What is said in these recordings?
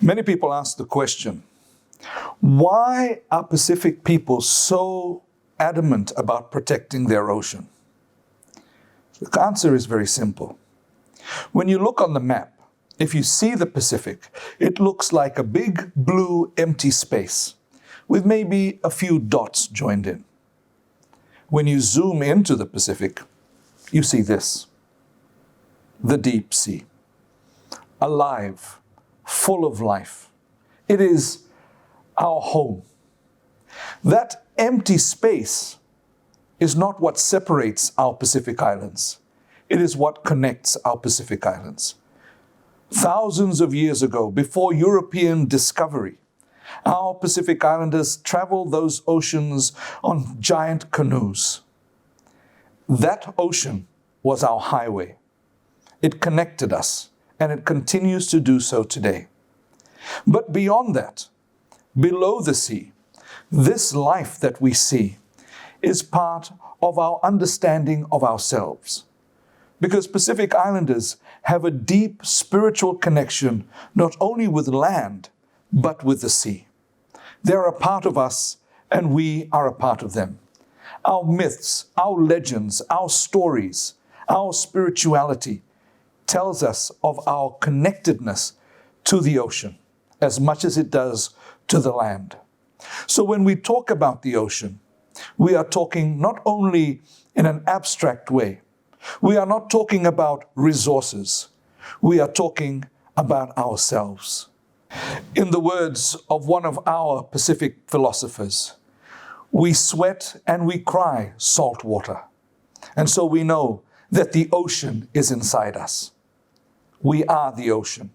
Many people ask the question, why are Pacific people so adamant about protecting their ocean? The answer is very simple. When you look on the map, if you see the Pacific, it looks like a big blue empty space with maybe a few dots joined in. When you zoom into the Pacific, you see this: the deep sea, alive, full of life. It is our home. That empty space is not what separates our Pacific Islands. It is what connects our Pacific Islands. Thousands of years ago, before European discovery, our Pacific Islanders traveled those oceans on giant canoes. That ocean was our highway. It connected us, and it continues to do so today. But beyond that, below the sea, this life that we see is part of our understanding of ourselves. Because Pacific Islanders have a deep spiritual connection, not only with land, but with the sea. They're a part of us, and we are a part of them. Our myths, our legends, our stories, our spirituality tells us of our connectedness to the ocean as much as it does to the land. So when we talk about the ocean, we are talking not only in an abstract way. We are not talking about resources. We are talking about ourselves. In the words of one of our Pacific philosophers, we sweat and we cry salt water. And so we know that the ocean is inside us. We are the ocean.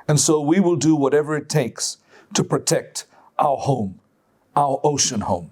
And so we will do whatever it takes to protect our home, our ocean home.